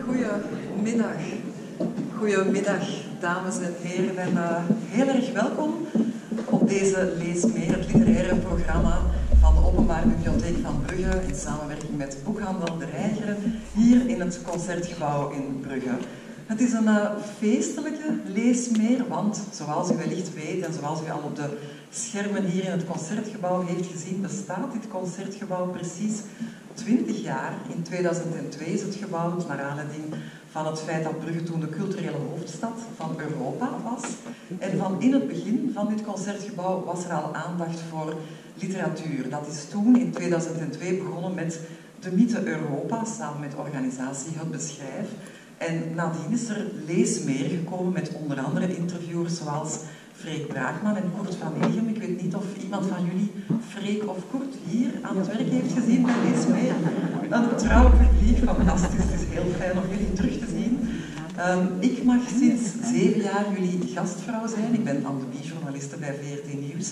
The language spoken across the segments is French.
Goedemiddag. Goedemiddag, dames en heren. En heel erg welkom op deze Lees Meer, het literaire programma van de Openbare Bibliotheek van Brugge in samenwerking met Boekhandel De Reigeren, hier in het Concertgebouw in Brugge. Het is een feestelijke Lees Meer, want zoals u wellicht weet en zoals u al op de schermen hier in het Concertgebouw heeft gezien, bestaat dit Concertgebouw precies 20 jaar. In 2002 is het gebouwd naar aanleiding van het feit dat Brugge toen de culturele hoofdstad van Europa was. En van in het begin van dit Concertgebouw was er al aandacht voor literatuur. Dat is toen in 2002 begonnen met de Mythe Europa, samen met organisatie Het Beschrijf. En nadien is er Lees Meer gekomen met onder andere interviewers zoals Freek Braakman en Kurt van Egem. Ik weet niet of iemand van jullie Freek of Kurt hier aan het werk heeft gezien bij Lees Meer. Een trouw publiek, fantastisch. Het is heel fijn om jullie terug te zien. Ik mag sinds 7 jaar jullie gastvrouw zijn. Ik ben pandemiejournaliste bij VRT Nieuws.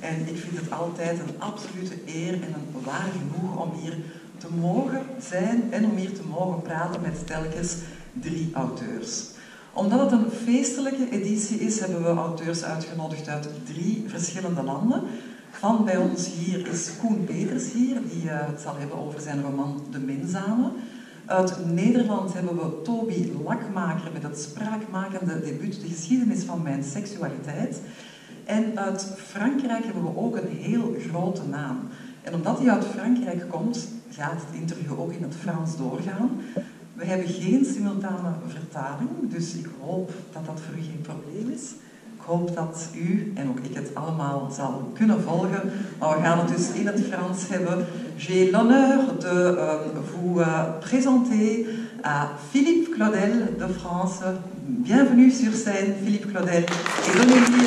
En ik vind het altijd een absolute eer en een waar genoeg om hier te mogen zijn en om hier te mogen praten met telkens 3 auteurs. Omdat het een feestelijke editie is, hebben we auteurs uitgenodigd uit 3 verschillende landen. Van bij ons hier is Koen Peters hier, die het zal hebben over zijn roman De Minzame. Uit Nederland hebben we Toby Lakmaker met het spraakmakende debuut De geschiedenis van mijn seksualiteit. En uit Frankrijk hebben we ook een heel grote naam. En omdat hij uit Frankrijk komt, gaat het interview ook in het Frans doorgaan. We hebben geen simultane vertaling, dus ik hoop dat dat voor u geen probleem is. Ik hoop dat u en ook ik het allemaal zal kunnen volgen. Maar we gaan het dus in het Frans hebben. J'ai l'honneur de vous présenter à Philippe Claudel de France. Bienvenue sur scène, Philippe Claudel. Et donnez-lui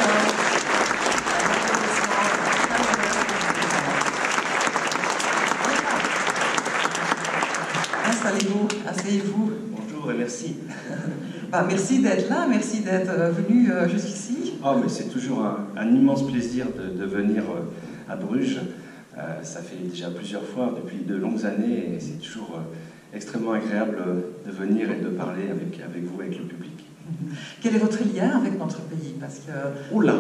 Installez-vous, asseyez-vous. Bonjour et merci. Merci d'être là, merci d'être venu jusqu'ici. Oh, mais c'est toujours un immense plaisir de venir à Bruges. Ça fait déjà plusieurs fois depuis de longues années et c'est toujours extrêmement agréable de venir et de parler avec vous, avec le public. Quel est votre lien avec notre pays? Parce que... Oula.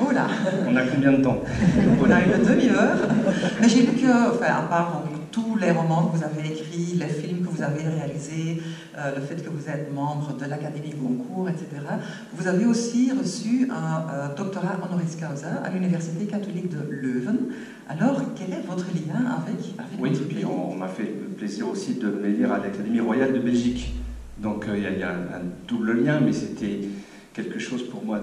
Oula. On a combien de temps? On a une demi-heure. Mais j'ai vu que, enfin, à part donc, tous les romans que vous avez écrits, les films que vous avez réalisés, le fait que vous êtes membre de l'Académie Goncourt, etc., vous avez aussi reçu un doctorat honoris causa à l'Université catholique de Leuven. Alors, quel est votre lien avec votre pays? Oui, on m'a fait le plaisir aussi de m'élire à l'Académie royale de Belgique. Donc il y a un double lien, mais c'était quelque chose pour moi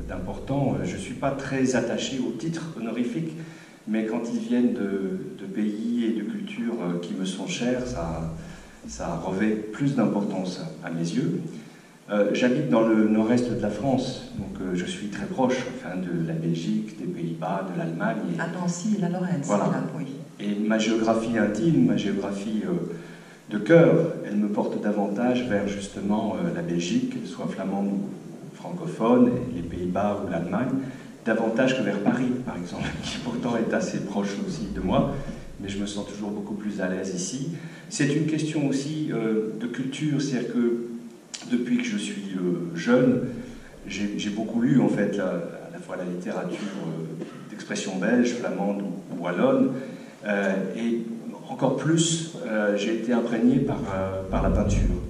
d'important. Je ne suis pas très attaché aux titres honorifiques, mais quand ils viennent de pays et de cultures qui me sont chers, ça revêt plus d'importance à mes yeux. J'habite dans le nord-est de la France, donc je suis très proche de la Belgique, des Pays-Bas, de l'Allemagne. À Nancy et la Lorraine, voilà. Là, oui. Et ma géographie intime, ma géographie de cœur, elle me porte davantage vers justement la Belgique, qu'elle soit flamande ou francophone, et les Pays-Bas ou l'Allemagne, davantage que vers Paris, par exemple, qui pourtant est assez proche aussi de moi, mais je me sens toujours beaucoup plus à l'aise ici. C'est une question aussi de culture, c'est-à-dire que depuis que je suis jeune, j'ai beaucoup lu en fait à la fois la littérature d'expression belge, flamande ou wallonne, et encore plus, j'ai été imprégné par la peinture,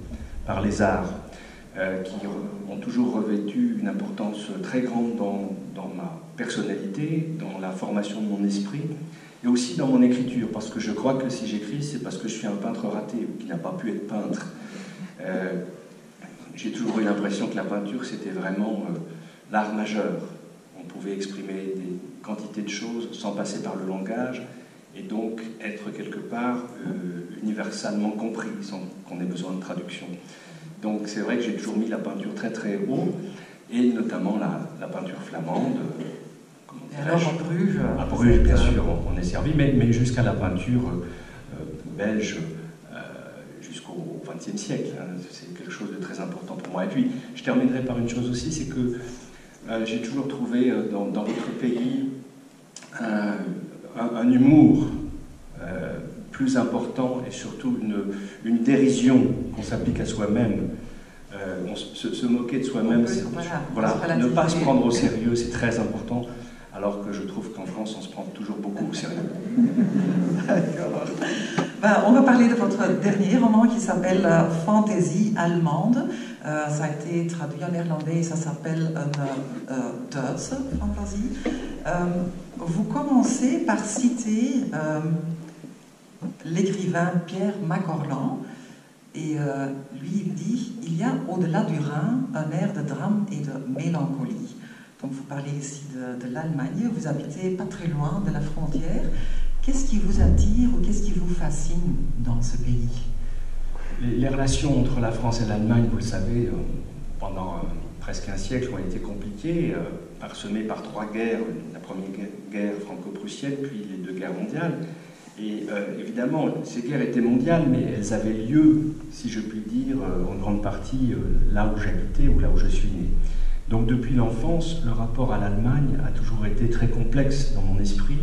par les arts, qui ont toujours revêtu une importance très grande dans ma personnalité, dans la formation de mon esprit, et aussi dans mon écriture, parce que je crois que si j'écris, c'est parce que je suis un peintre raté, ou qui n'a pas pu être peintre. J'ai toujours eu l'impression que la peinture, c'était vraiment l'art majeur. On pouvait exprimer des quantités de choses sans passer par le langage, et donc être quelque part universellement compris, sans qu'on ait besoin de traduction. Donc c'est vrai que j'ai toujours mis la peinture très très haut, et notamment la peinture flamande. Et alors à Bruges? À Bruges, bien sûr, on est servi, mais jusqu'à la peinture belge, jusqu'au XXe siècle. C'est quelque chose de très important pour moi. Et puis, je terminerai par une chose aussi, c'est que j'ai toujours trouvé dans votre pays un humour plus important et surtout une dérision qu'on s'applique à soi-même. Se moquer de soi-même, voilà, ne pas se prendre au sérieux, c'est très important, alors que je trouve qu'en France, on se prend toujours beaucoup au sérieux. D'accord. Ben, on va parler de votre dernier roman qui s'appelle Fantaisie allemande. Ça a été traduit en néerlandais et ça s'appelle Duitse Fantasie. Vous commencez par citer l'écrivain Pierre Macorlan. Et lui, il dit « Il y a au-delà du Rhin un air de drame et de mélancolie ». Donc vous parlez ici de l'Allemagne, vous habitez pas très loin de la frontière. Qu'est-ce qui vous attire ou qu'est-ce qui vous fascine dans ce pays? Les relations entre la France et l'Allemagne, vous le savez, pendant presque un siècle ont été compliquées, parsemées par 3 guerres, la première guerre franco-prussienne, puis les 2 guerres mondiales. Et évidemment, ces guerres étaient mondiales, mais elles avaient lieu, si je puis dire, en grande partie là où j'habitais ou là où je suis né. Donc depuis l'enfance, le rapport à l'Allemagne a toujours été très complexe dans mon esprit,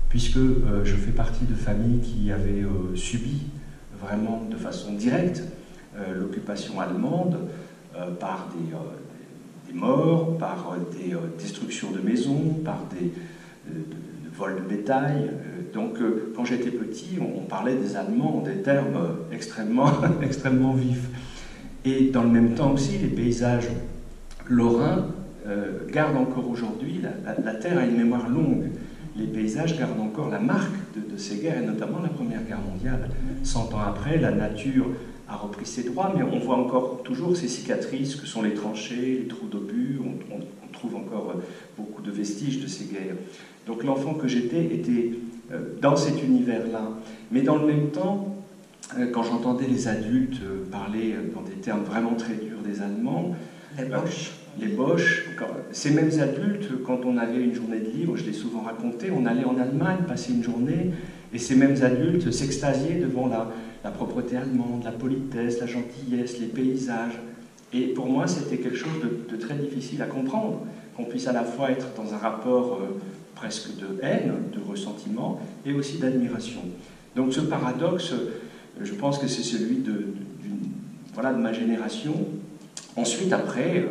puisque je fais partie de familles qui avaient subi vraiment de façon directe l'occupation allemande par des morts, par des destructions de maisons, par des vols de bétail. Donc, quand j'étais petit, on parlait des Allemands en des termes extrêmement vifs. Et dans le même temps aussi, les paysages lorrains gardent encore aujourd'hui, la terre a une mémoire longue. Les paysages gardent encore la marque de ces guerres, et notamment la Première Guerre mondiale. 100 ans après, la nature a repris ses droits, mais on voit encore toujours ces cicatrices que sont les tranchées, les trous d'obus. On trouve encore beaucoup de vestiges de ces guerres. Donc l'enfant que j'étais était dans cet univers-là. Mais dans le même temps, quand j'entendais les adultes parler dans des termes vraiment très durs des Allemands, les Boches, ces mêmes adultes, quand on avait une journée de livre, je l'ai souvent raconté, on allait en Allemagne passer une journée, et ces mêmes adultes s'extasiaient devant la propreté allemande, la politesse, la gentillesse, les paysages. Et pour moi, c'était quelque chose de très difficile à comprendre, qu'on puisse à la fois être dans un rapport presque de haine, de ressentiment, et aussi d'admiration. Donc ce paradoxe, je pense que c'est celui de ma génération. Ensuite, après,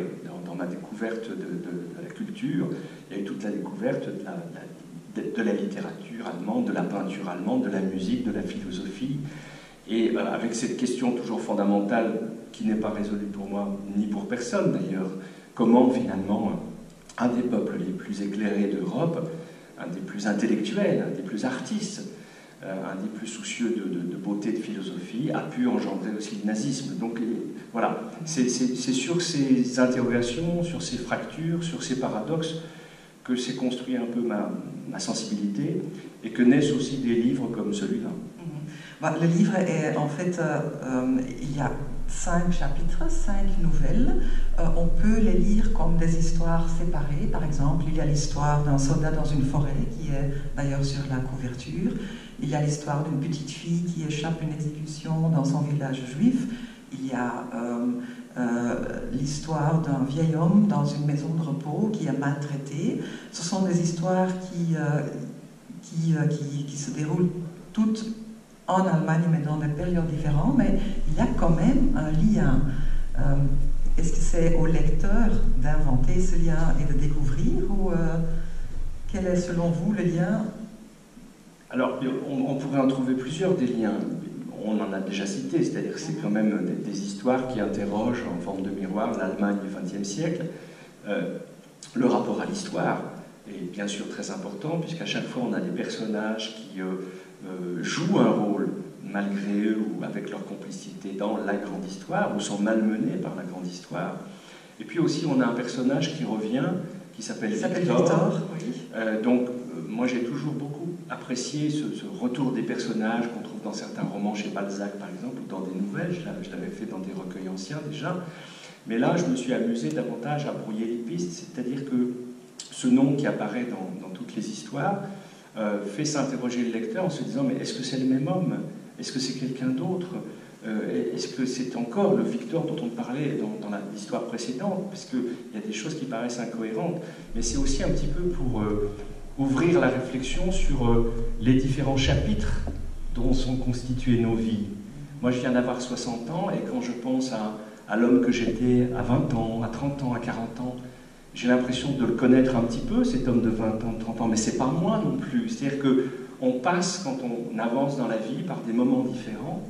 dans ma découverte de la culture, il y a eu toute la découverte de la littérature allemande, de la peinture allemande, de la musique, de la philosophie. Et avec cette question toujours fondamentale, qui n'est pas résolue pour moi, ni pour personne d'ailleurs, comment finalement un des peuples les plus éclairés d'Europe, un des plus intellectuels, un des plus artistes, un des plus soucieux de beauté, de philosophie, a pu engendrer aussi le nazisme. Donc voilà, c'est sur ces interrogations, sur ces fractures, sur ces paradoxes que s'est construit un peu ma sensibilité et que naissent aussi des livres comme celui-là. Le livre est en fait, il y a 5 chapitres, 5 nouvelles. On peut les lire comme des histoires séparées. Par exemple, il y a l'histoire d'un soldat dans une forêt, qui est d'ailleurs sur la couverture. Il y a l'histoire d'une petite fille qui échappe à une exécution dans son village juif. Il y a l'histoire d'un vieil homme dans une maison de repos qui est maltraité. Ce sont des histoires qui se déroulent toutes en Allemagne, mais dans des périodes différentes, mais il y a quand même un lien. Est-ce que c'est au lecteur d'inventer ce lien et de découvrir, ou quel est selon vous le lien? Alors, on pourrait en trouver plusieurs des liens. On en a déjà cité, c'est-à-dire que c'est quand même des histoires qui interrogent en forme de miroir l'Allemagne du XXe siècle. Le rapport à l'histoire est bien sûr très important, puisqu'à chaque fois on a des personnages qui jouent un rôle malgré eux ou avec leur complicité dans la grande histoire, ou sont malmenés par la grande histoire. Et puis aussi on a un personnage qui revient, qui s'appelle Victor. Oui. Donc moi j'ai toujours beaucoup apprécié ce retour des personnages qu'on trouve dans certains romans chez Balzac par exemple, ou dans des nouvelles. Je l'avais fait dans des recueils anciens déjà. Mais là je me suis amusé davantage à brouiller les pistes, c'est-à-dire que ce nom qui apparaît dans toutes les histoires fait s'interroger le lecteur en se disant, mais est-ce que c'est le même homme? Est-ce que c'est quelqu'un d'autre? Est-ce que c'est encore le Victor dont on parlait dans l'histoire précédente? Parce qu'il y a des choses qui paraissent incohérentes, mais c'est aussi un petit peu pour ouvrir la réflexion sur les différents chapitres dont sont constituées nos vies. Moi, je viens d'avoir 60 ans, et quand je pense à l'homme que j'étais à 20 ans, à 30 ans, à 40 ans, j'ai l'impression de le connaître un petit peu, cet homme de 20 ans, de 30 ans, mais c'est pas moi non plus. C'est-à-dire qu'on passe, quand on avance dans la vie, par des moments différents,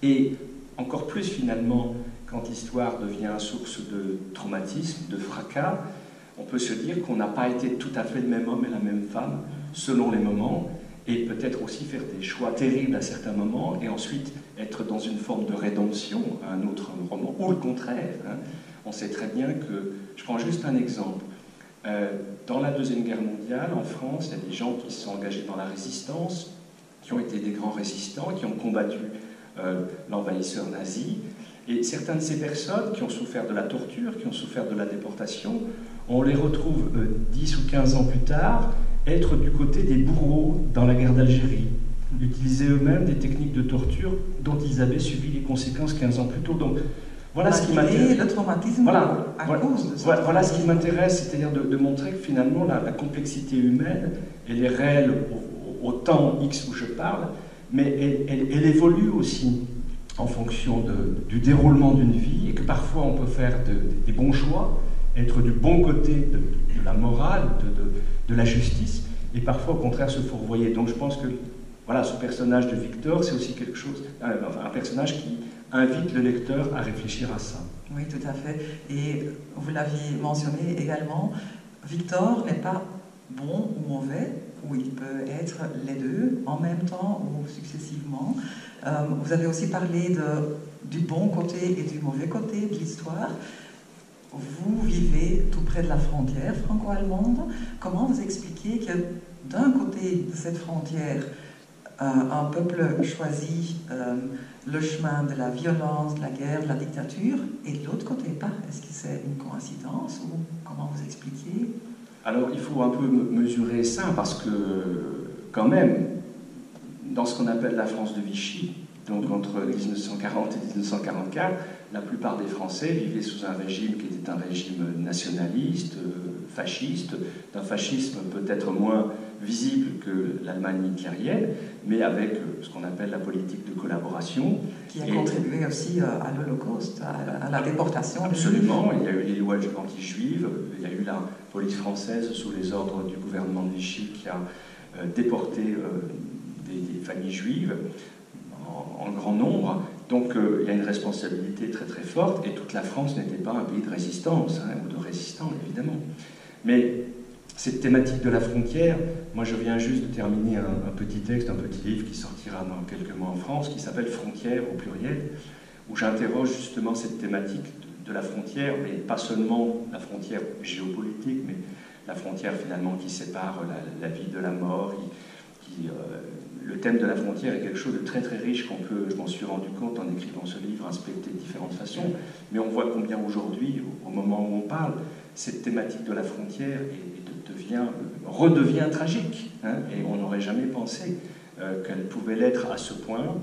et encore plus finalement, quand l'histoire devient source de traumatisme, de fracas, on peut se dire qu'on n'a pas été tout à fait le même homme et la même femme, selon les moments, et peut-être aussi faire des choix terribles à certains moments, et ensuite être dans une forme de rédemption à un autre moment, ou le contraire. Hein. On sait très bien que, je prends juste un exemple, dans la Deuxième Guerre mondiale, en France, il y a des gens qui se sont engagés dans la résistance, qui ont été des grands résistants, qui ont combattu l'envahisseur nazi, et certaines de ces personnes qui ont souffert de la torture, qui ont souffert de la déportation, on les retrouve 10 ou 15 ans plus tard être du côté des bourreaux dans la guerre d'Algérie, utiliser eux-mêmes des techniques de torture dont ils avaient subi les conséquences 15 ans plus tôt. Donc, voilà ce qui m'intéresse. Le traumatisme cause de ça. Voilà ce qui m'intéresse, c'est-à-dire de montrer que finalement la complexité humaine, elle est réelle au temps X où je parle, mais elle évolue aussi en fonction du déroulement d'une vie, et que parfois on peut faire des bons choix, être du bon côté de la morale, de la justice, et parfois au contraire se fourvoyer. Donc je pense que voilà, ce personnage de Victor, c'est aussi quelque chose, un personnage qui invite le lecteur à réfléchir à ça. Oui, tout à fait. Et vous l'aviez mentionné également, Victor n'est pas bon ou mauvais, ou il peut être les deux en même temps ou successivement. Vous avez aussi parlé du bon côté et du mauvais côté de l'histoire. Vous vivez tout près de la frontière franco-allemande. Comment vous expliquez que d'un côté de cette frontière, un peuple choisit le chemin de la violence, de la guerre, de la dictature, et de l'autre côté pas? Est-ce que c'est une coïncidence, ou comment vous expliquez? Alors il faut un peu mesurer ça, parce que quand même, dans ce qu'on appelle la France de Vichy, donc entre 1940 et 1944, la plupart des Français vivaient sous un régime qui était un régime nationaliste, fasciste, d'un fascisme peut-être moins visible que l'Allemagne hitlérienne, mais avec ce qu'on appelle la politique de collaboration. Qui a contribué aussi à l'Holocauste, à la déportation. Absolument, il y a eu les lois anti-juives, il y a eu la police française sous les ordres du gouvernement de Vichy qui a déporté des familles juives en grand nombre. Donc il y a une responsabilité très très forte, et toute la France n'était pas un pays de résistance, hein, ou de résistants évidemment. Mais cette thématique de la frontière, moi je viens juste de terminer un petit texte, un petit livre qui sortira dans quelques mois en France, qui s'appelle Frontières au pluriel, où j'interroge justement cette thématique de la frontière, mais pas seulement la frontière géopolitique, mais la frontière finalement qui sépare la vie de la mort. Le thème de la frontière est quelque chose de très très riche qu'on peut, je m'en suis rendu compte en écrivant ce livre, inspecter de différentes façons, mais on voit combien aujourd'hui, au moment où on parle, cette thématique de la frontière redevient tragique, hein, et on n'aurait jamais pensé qu'elle pouvait l'être à ce point,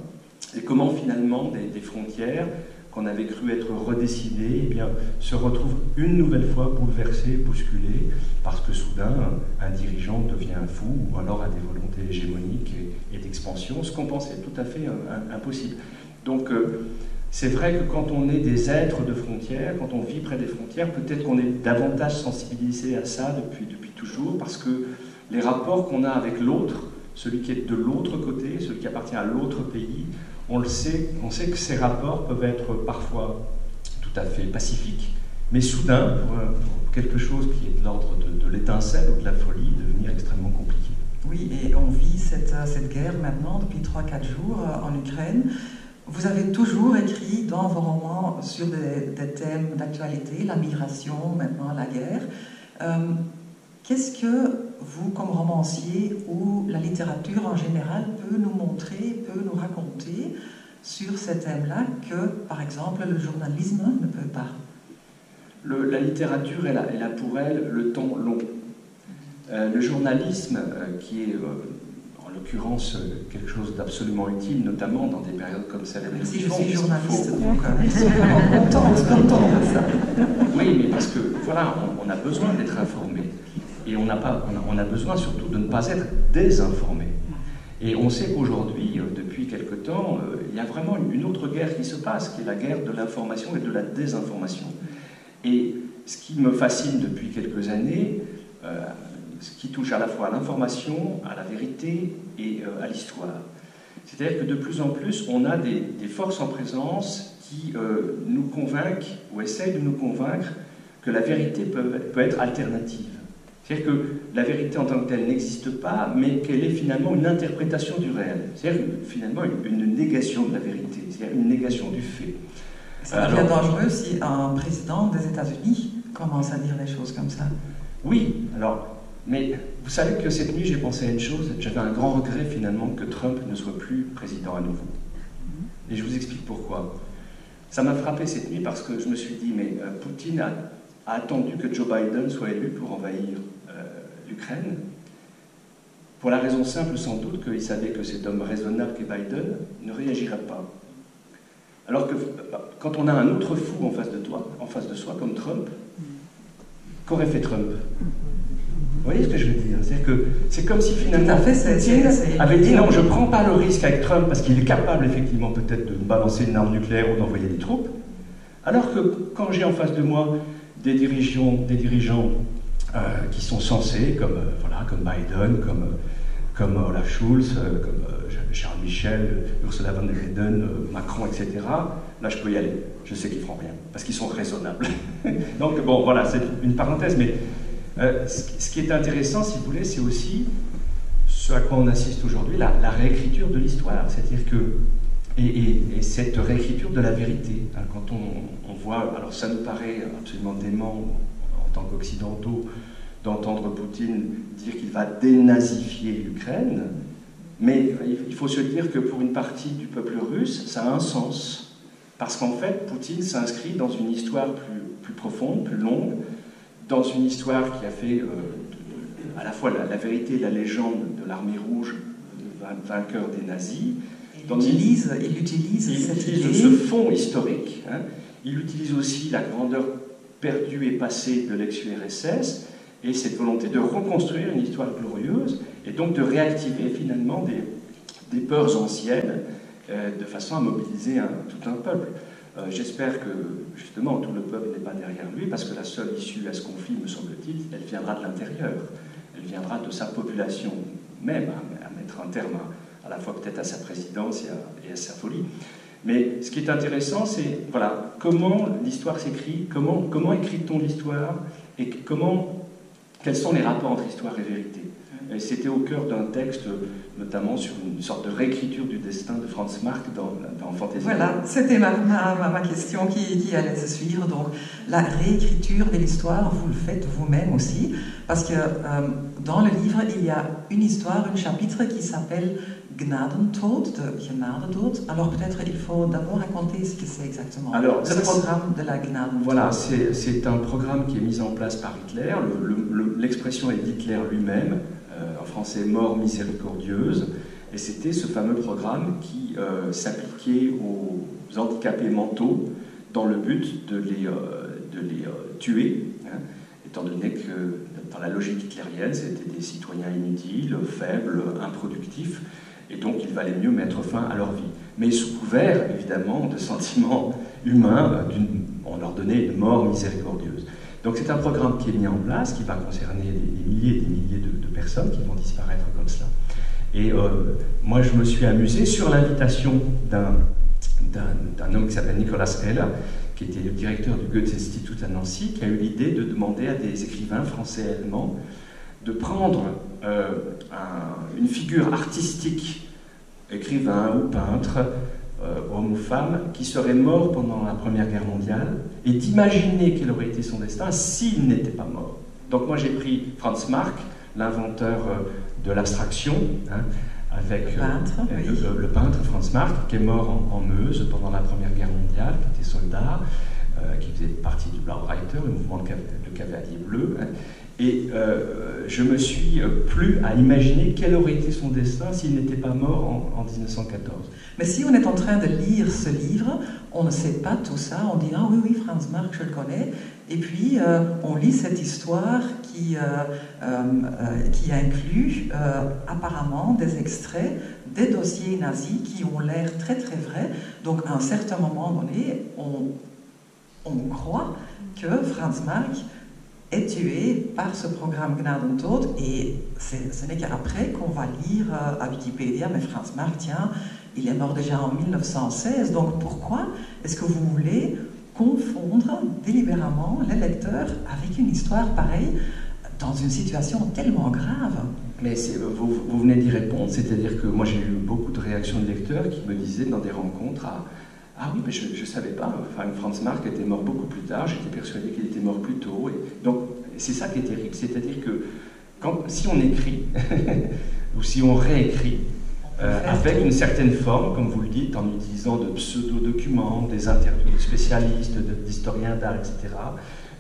et comment finalement des frontières qu'on avait cru être redécidées, eh bien, se retrouvent une nouvelle fois bouleversées, bousculées, parce que soudain, un dirigeant devient fou, ou alors a des volontés hégémoniques et d'expansion, ce qu'on pensait tout à fait impossible. Donc, c'est vrai que quand on est des êtres de frontières, quand on vit près des frontières, peut-être qu'on est davantage sensibilisé à ça depuis toujours, parce que les rapports qu'on a avec l'autre, celui qui est de l'autre côté, celui qui appartient à l'autre pays, on sait que ces rapports peuvent être parfois tout à fait pacifiques, mais soudain, pour quelque chose qui est de l'ordre de l'étincelle ou de la folie, devenir extrêmement compliqué. Oui, et on vit cette guerre maintenant depuis 3-4 jours en Ukraine. Vous avez toujours écrit dans vos romans sur des thèmes d'actualité, la migration, maintenant la guerre. Qu'est-ce que vous, comme romancier, ou la littérature en général, peut nous montrer, peut nous raconter sur ces thèmes-là que, par exemple, le journalisme ne peut pas? La littérature, elle a pour elle le temps long. Le journalisme, qui est en l'occurrence quelque chose d'absolument utile, notamment dans des périodes comme celle avec si je suis journaliste, donc je suis vraiment contente de ça. Oui, mais parce que, voilà, on a besoin d'être informé. Et on a besoin surtout de ne pas être désinformé. Et on sait qu'aujourd'hui, depuis quelque temps, il y a vraiment une autre guerre qui se passe, qui est la guerre de l'information et de la désinformation. Et ce qui me fascine depuis quelques années, ce qui touche à la fois à l'information, à la vérité et à l'histoire. C'est-à-dire que de plus en plus, on a des forces en présence qui nous convainquent, ou essayent de nous convaincre, que la vérité peut être alternative. C'est-à-dire que la vérité en tant que telle n'existe pas, mais qu'elle est finalement une interprétation du réel. C'est-à-dire finalement une négation de la vérité, c'est-à-dire une négation du fait. Ça devient dangereux si un président des États-Unis commence à dire des choses comme ça. Oui, alors, mais vous savez que cette nuit, j'ai pensé à une chose, j'avais un grand regret finalement que Trump ne soit plus président à nouveau. Et je vous explique pourquoi. Ça m'a frappé cette nuit parce que je me suis dit, mais Poutine a attendu que Joe Biden soit élu pour envahir l'Ukraine, pour la raison simple sans doute qu'il savait que cet homme raisonnable qu'est Biden ne réagirait pas. Alors que quand on a un autre fou en face de soi, comme Trump, qu'aurait fait Trump? Vous voyez ce que je veux dire? C'est comme si finalement Poutine avait dit non, je ne prends pas le risque avec Trump parce qu'il est capable effectivement peut-être de balancer une arme nucléaire ou d'envoyer des troupes, alors que quand j'ai en face de moi des dirigeants qui sont censés, comme Biden, comme Olaf Scholz, comme Charles Michel, Ursula von der Leyen, Macron, etc. Là, je peux y aller. Je sais qu'ils ne feront rien, parce qu'ils sont raisonnables. Donc, bon, voilà, c'est une parenthèse, mais ce qui est intéressant, si vous voulez, c'est aussi ce à quoi on assiste aujourd'hui, la réécriture de l'histoire. C'est-à-dire que, et cette réécriture de la vérité, hein, quand on voit, alors ça nous paraît absolument dément en tant qu'occidentaux, d'entendre Poutine dire qu'il va dénazifier l'Ukraine, mais il faut se dire que pour une partie du peuple russe, ça a un sens. Parce qu'en fait, Poutine s'inscrit dans une histoire plus profonde, plus longue, dans une histoire qui a fait à la fois la vérité et la légende de l'armée rouge, vainqueur des nazis. Il utilise ce fond historique. Hein. Il utilise aussi la grandeur perdue et passée de l'ex-URSS, et cette volonté de reconstruire une histoire glorieuse, et donc de réactiver finalement des peurs anciennes, de façon à mobiliser tout un peuple. J'espère que, justement, tout le peuple n'est pas derrière lui, parce que la seule issue à ce conflit, me semble-t-il, elle viendra de l'intérieur. Elle viendra de sa population même, à mettre un terme à la fois peut-être à sa présidence et à sa folie. Mais ce qui est intéressant, c'est voilà, comment l'histoire s'écrit, comment écrit-on l'histoire, et quels sont les rapports entre histoire et vérité. Et c'était au cœur d'un texte, notamment sur une sorte de réécriture du destin de Franz Marc dans Fantasy. Voilà, c'était ma question qui allait se suivre. Donc, la réécriture de l'histoire, vous le faites vous-même aussi, parce que dans le livre, il y a une histoire, un chapitre qui s'appelle Gnadentod, de Genadetod. Alors peut-être il faut d'abord raconter ce que c'est exactement. Alors, le programme de la Gnadentod. Voilà, c'est un programme qui est mis en place par Hitler. L'expression est d'Hitler lui-même, en français mort miséricordieuse. Et c'était ce fameux programme qui s'appliquait aux handicapés mentaux dans le but de les tuer, hein, étant donné que dans la logique hitlérienne, c'était des citoyens inutiles, faibles, improductifs, et donc il valait mieux mettre fin à leur vie. Mais sous couvert, évidemment, de sentiments humains, on leur donnait une mort miséricordieuse. Donc c'est un programme qui est mis en place, qui va concerner des milliers et des milliers de personnes qui vont disparaître comme cela. Et moi, je me suis amusé sur l'invitation d'un homme qui s'appelle Nicolas Heller, qui était le directeur du Goethe-Institut à Nancy, qui a eu l'idée de demander à des écrivains français et allemands de prendre une figure artistique, écrivain ou peintre, homme ou femme, qui serait mort pendant la Première Guerre mondiale, et d'imaginer quel aurait été son destin s'il n'était pas mort. Donc moi j'ai pris Franz Marc, l'inventeur de l'abstraction, hein, avec le peintre Franz Marc, qui est mort en Meuse pendant la Première Guerre mondiale, qui était soldat, qui faisait partie du Blaureiter, le mouvement de cavalier bleu. Hein, et je me suis plu à imaginer quel aurait été son destin s'il n'était pas mort en 1914. Mais si on est en train de lire ce livre, on ne sait pas tout ça, on dit « Ah oui, Franz Marc, je le connais », et puis on lit cette histoire qui inclut apparemment des extraits des dossiers nazis qui ont l'air très très vrais. Donc à un certain moment donné, on croit que Franz Marc est tué par ce programme Gnadentod, et ce n'est qu'après qu'on va lire à Wikipédia, mais Franz Marc, tiens, il est mort déjà en 1916, donc pourquoi est-ce que vous voulez confondre délibérément les lecteurs avec une histoire pareille dans une situation tellement grave? Mais vous venez d'y répondre, c'est-à-dire que moi j'ai eu beaucoup de réactions de lecteurs qui me disaient dans des rencontres ah oui, mais je ne savais pas, enfin, Franz Marc était mort beaucoup plus tard, j'étais persuadé qu'il était mort plus tôt. Et donc c'est ça qui est terrible, c'est-à-dire que si on écrit, ou si on réécrit, avec une certaine forme, comme vous le dites, en utilisant de pseudo-documents, des interviews de spécialistes, d'historiens d'art, etc.,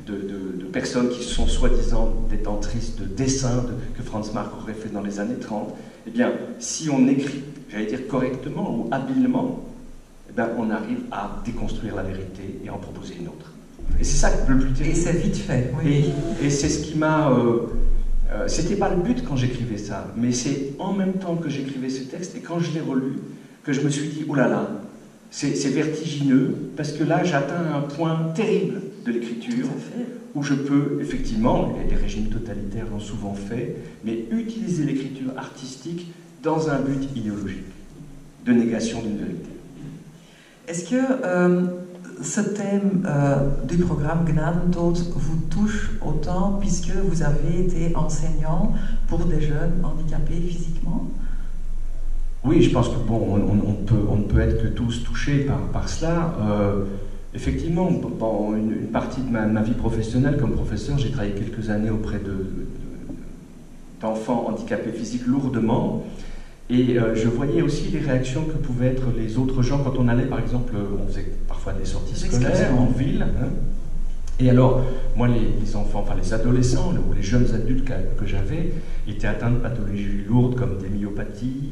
de personnes qui sont soi-disant détentrices de dessins que Franz Marc aurait fait dans les années 30, eh bien, si on écrit, j'allais dire correctement ou habilement, eh bien, on arrive à déconstruire la vérité et en proposer une autre. Et c'est ça le plus terrible. Et c'est vite fait, oui. Et c'est ce qui m'a... c'était pas le but quand j'écrivais ça, mais c'est en même temps que j'écrivais ce texte et quand je l'ai relu, que je me suis dit, oh là là, c'est vertigineux, parce que là j'atteins un point terrible de l'écriture, où je peux, effectivement, et les régimes totalitaires l'ont souvent fait, mais utiliser l'écriture artistique dans un but idéologique, de négation d'une vérité. Est-ce que ce thème du programme Gnadentod vous touche autant puisque vous avez été enseignant pour des jeunes handicapés physiquement? Oui, je pense que bon, on ne peut être que tous touchés par cela. Effectivement, dans une partie de ma vie professionnelle comme professeur, j'ai travaillé quelques années auprès d'enfants handicapés physiques lourdement. Et je voyais aussi les réactions que pouvaient être les autres gens quand on allait, par exemple, on faisait parfois des sorties scolaires en ville. Hein. Et alors, moi, les enfants, enfin les adolescents ou les jeunes adultes que j'avais étaient atteints de pathologies lourdes comme des myopathies,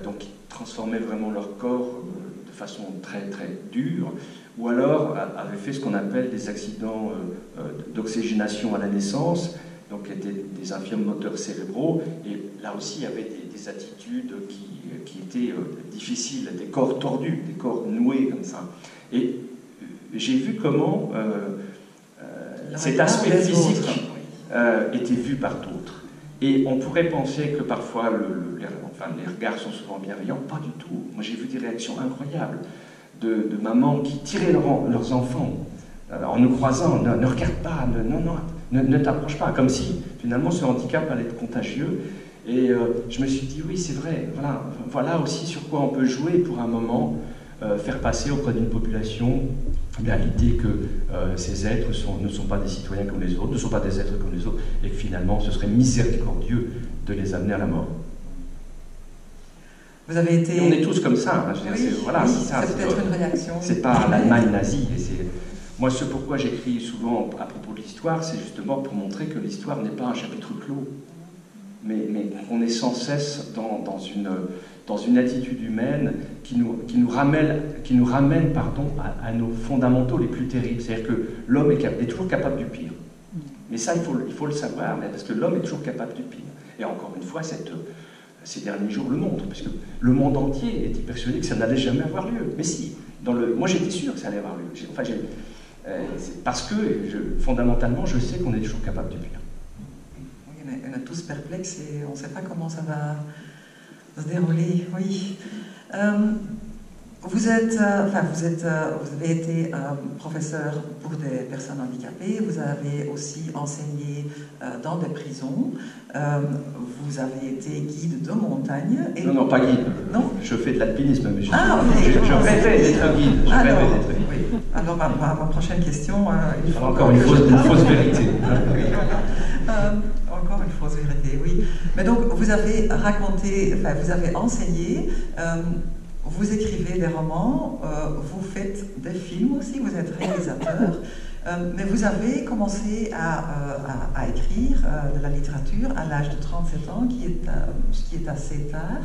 donc qui transformaient vraiment leur corps de façon très très dure, ou alors avaient fait ce qu'on appelle des accidents d'oxygénation à la naissance, donc étaient des infirmes moteurs cérébraux, et là aussi il y avait des attitudes qui étaient difficiles, des corps tordus, des corps noués comme ça. Et j'ai vu comment cet aspect physique était vu par d'autres. Et on pourrait penser que parfois les regards sont souvent bienveillants, pas du tout. Moi j'ai vu des réactions incroyables de mamans qui tiraient leurs enfants en nous croisant, ne regarde pas, ne t'approche pas, comme si finalement ce handicap allait être contagieux. Et je me suis dit, oui, c'est vrai, voilà aussi sur quoi on peut jouer pour un moment, faire passer auprès d'une population l'idée que ces êtres ne sont pas des citoyens comme les autres, ne sont pas des êtres comme les autres, et que finalement ce serait miséricordieux de les amener à la mort. Vous avez été... Et on est tous comme ça, hein, oui, c'est peut-être une réaction. C'est pas l'Allemagne nazie. Moi, ce pourquoi j'écris souvent à propos de l'histoire, c'est justement pour montrer que l'histoire n'est pas un chapitre clos, mais qu'on est sans cesse dans une attitude humaine qui nous ramène à nos fondamentaux les plus terribles. C'est-à-dire que l'homme est toujours capable du pire. Mais ça, il faut le savoir, parce que l'homme est toujours capable du pire. Et encore une fois, ces derniers jours le montrent, parce que le monde entier était persuadé que ça n'allait jamais avoir lieu. Mais si, moi j'étais sûr que ça allait avoir lieu. Parce que, fondamentalement, je sais qu'on est toujours capable du pire. Oui, on est tous perplexes et on ne sait pas comment ça va se dérouler. Oui. Vous avez été professeur pour des personnes handicapées, vous avez aussi enseigné dans des prisons, vous avez été guide de montagne. Et... Non, pas guide. Non. Je fais de l'alpinisme, mais je rêvais d'être guide. Oui. Alors ma prochaine question... il faut encore une fausse vérité. Oui, voilà. Encore une fausse vérité, oui. Mais donc, vous avez vous avez enseigné... vous écrivez des romans, vous faites des films aussi, vous êtes réalisateur, mais vous avez commencé à écrire de la littérature à l'âge de 37 ans, ce qui est assez tard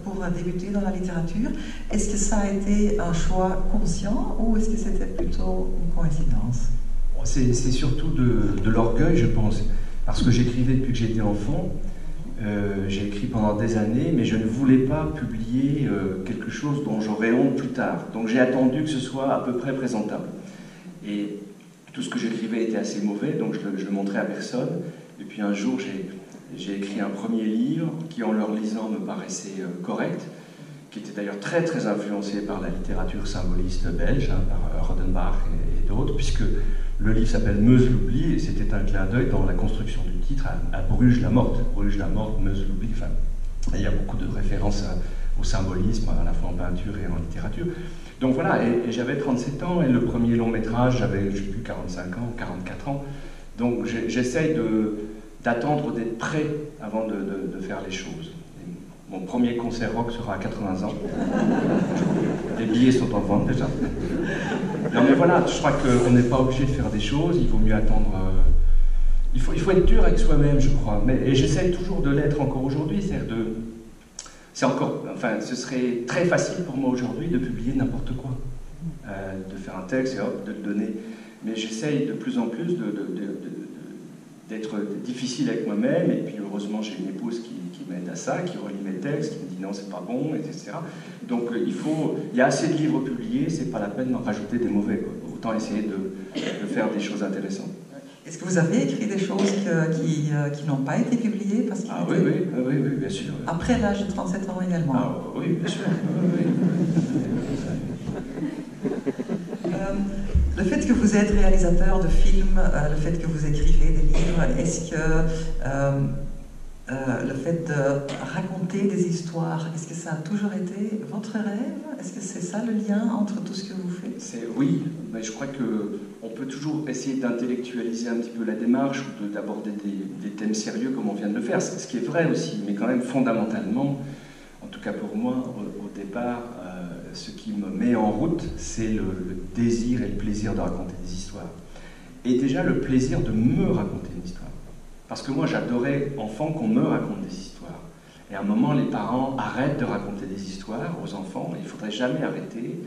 pour débuter dans la littérature. Est-ce que ça a été un choix conscient ou est-ce que c'était plutôt une coïncidence? C'est surtout de l'orgueil, je pense, parce que j'écrivais depuis que j'étais enfant. J'ai écrit pendant des années, mais je ne voulais pas publier quelque chose dont j'aurais honte plus tard. Donc j'ai attendu que ce soit à peu près présentable. Et tout ce que j'écrivais était assez mauvais, donc je le montrais à personne. Et puis un jour, j'ai écrit un premier livre qui, en le lisant, me paraissait correct, qui était d'ailleurs très très influencé par la littérature symboliste belge, hein, par Rodenbach et d'autres, puisque le livre s'appelle Meuse l'oubli, et c'était un clin d'œil dans la construction du titre à Bruges la morte. Bruges la morte, Meuse l'oubli, enfin, il y a beaucoup de références au symbolisme, à la fois en peinture et en littérature. Donc voilà, et j'avais 37 ans, et le premier long métrage, j'avais, je ne sais plus, 45 ans, 44 ans. Donc j'essaye d'attendre d'être prêt avant de faire les choses. Et mon premier concert rock sera à 80 ans. Les billets sont en vente déjà. Non mais voilà, je crois qu'on n'est pas obligé de faire des choses, il vaut mieux attendre... Il faut être dur avec soi-même, je crois. Et j'essaye toujours de l'être encore aujourd'hui, ce serait très facile pour moi aujourd'hui de publier n'importe quoi. De faire un texte et hop, de le donner. Mais j'essaye de plus en plus d'être difficile avec moi-même, et puis heureusement j'ai une épouse qui m'aide à ça, qui relit mes textes, qui me dit non c'est pas bon, etc. Donc il y a assez de livres publiés, c'est pas la peine d'en rajouter des mauvais, quoi. Autant essayer de faire des choses intéressantes. Est-ce que vous avez écrit des choses qui n'ont pas été publiées parce oui, bien sûr. Après l'âge de 37 ans également? Oui, bien sûr. Le fait que vous êtes réalisateur de films, le fait que vous écrivez des livres, est-ce que le fait de raconter des histoires, est-ce que ça a toujours été votre rêve? Est-ce que c'est ça le lien entre tout ce que vous faites? Oui, mais je crois qu'on peut toujours essayer d'intellectualiser un petit peu la démarche ou d'aborder des thèmes sérieux comme on vient de le faire, ce qui est vrai aussi, mais quand même fondamentalement, en tout cas pour moi, au départ, ce qui me met en route, c'est le désir et le plaisir de raconter des histoires. Et déjà le plaisir de me raconter une histoire. Parce que moi j'adorais, enfant, qu'on me raconte des histoires. Et à un moment, les parents arrêtent de raconter des histoires aux enfants, il ne faudrait jamais arrêter.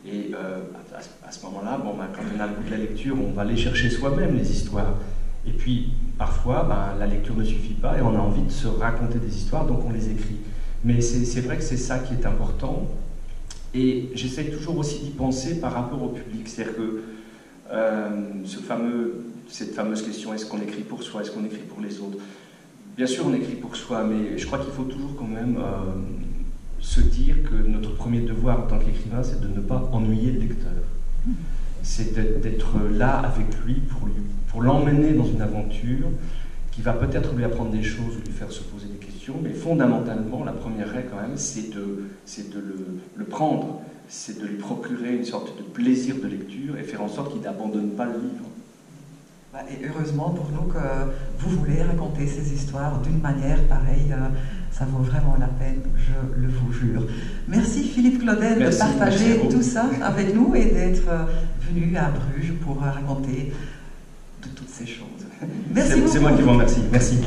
Et à ce moment-là, quand on a le goût de la lecture, on va aller chercher soi-même les histoires. Et puis, parfois, la lecture ne suffit pas et on a envie de se raconter des histoires, donc on les écrit. Mais c'est vrai que c'est ça qui est important. Et j'essaye toujours aussi d'y penser par rapport au public. C'est-à-dire que cette fameuse question, est-ce qu'on écrit pour soi, est-ce qu'on écrit pour les autres? Bien sûr, on écrit pour soi, mais je crois qu'il faut toujours quand même se dire que notre premier devoir en tant qu'écrivain, c'est de ne pas ennuyer le lecteur. C'est d'être là avec lui pour l'emmener dans une aventure qui va peut-être lui apprendre des choses ou lui faire se poser des questions, mais fondamentalement, la première règle quand même, c'est de le prendre, c'est de lui procurer une sorte de plaisir de lecture et faire en sorte qu'il n'abandonne pas le livre. Et heureusement pour nous que vous voulez raconter ces histoires d'une manière pareille, ça vaut vraiment la peine, je le vous jure. Merci Philippe Claudel de partager tout ça avec nous et d'être venu à Bruges pour raconter de toutes ces choses. Merci beaucoup. C'est moi qui vous remercie. Merci.